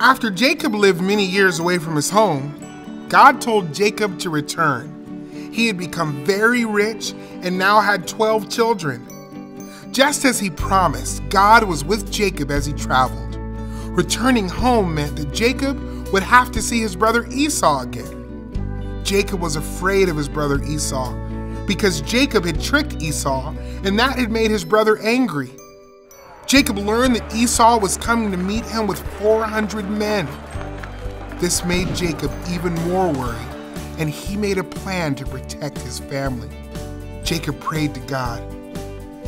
After Jacob lived many years away from his home, God told Jacob to return. He had become very rich and now had 12 children. Just as he promised, God was with Jacob as he traveled. Returning home meant that Jacob would have to see his brother Esau again. Jacob was afraid of his brother Esau because Jacob had tricked Esau, and that had made his brother angry. Jacob learned that Esau was coming to meet him with 400 men. This made Jacob even more worried, and he made a plan to protect his family. Jacob prayed to God,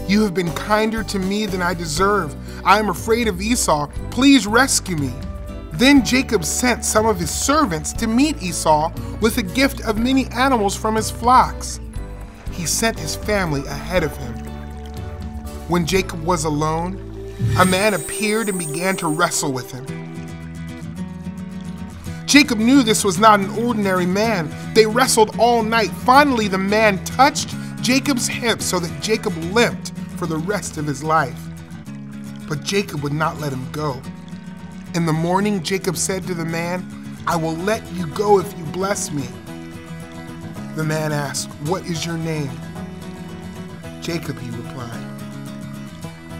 "You have been kinder to me than I deserve. I am afraid of Esau. Please rescue me." Then Jacob sent some of his servants to meet Esau with a gift of many animals from his flocks. He sent his family ahead of him. When Jacob was alone, a man appeared and began to wrestle with him. Jacob knew this was not an ordinary man. They wrestled all night. Finally, the man touched Jacob's hip so that Jacob limped for the rest of his life. But Jacob would not let him go. In the morning, Jacob said to the man, "I will let you go if you bless me." The man asked, "What is your name?" "Jacob," he replied.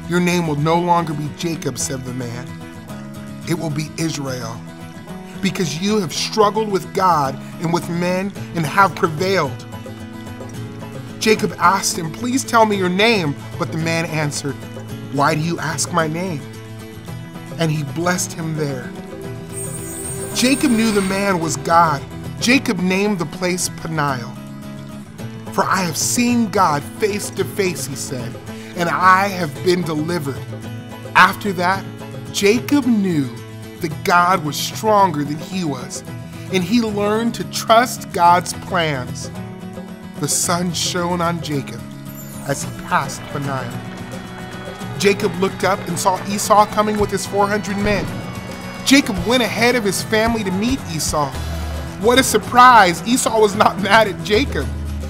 "Your name will no longer be Jacob," said the man. "It will be Israel, because you have struggled with God and with men and have prevailed." Jacob asked him, "Please tell me your name." But the man answered, "Why do you ask my name?" And he blessed him there. Jacob knew the man was God. Jacob named the place Peniel. "For I have seen God face to face," he said, "and I have been delivered." After that, Jacob knew that God was stronger than he was, and he learned to trust God's plans. The sun shone on Jacob as he passed Peniel. Jacob looked up and saw Esau coming with his 400 men. Jacob went ahead of his family to meet Esau. What a surprise! Esau was not mad at Jacob.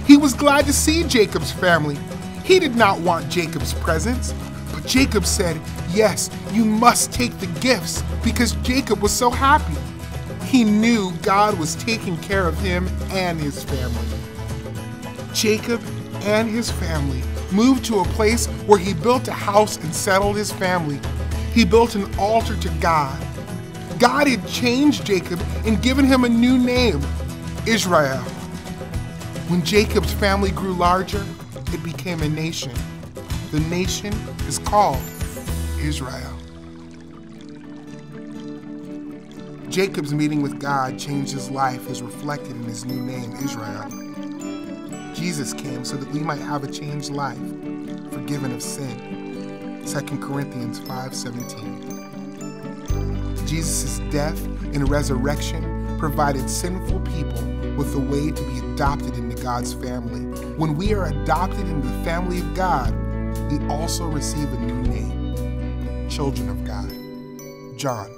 He was glad to see Jacob's family. He did not want Jacob's presents, but Jacob said, "Yes, you must take the gifts," because Jacob was so happy. He knew God was taking care of him and his family. Jacob and his family moved to a place where he built a house and settled his family. He built an altar to God. God had changed Jacob and given him a new name, Israel. When Jacob's family grew larger, it became a nation. The nation is called Israel. Jacob's meeting with God changed his life as reflected in his new name, Israel. Jesus came so that we might have a changed life, forgiven of sin. 2 Corinthians 5:17. Jesus' death and resurrection provided sinful people with a way to be adopted into God's family. When we are adopted into the family of God, we also receive a new name, children of God. John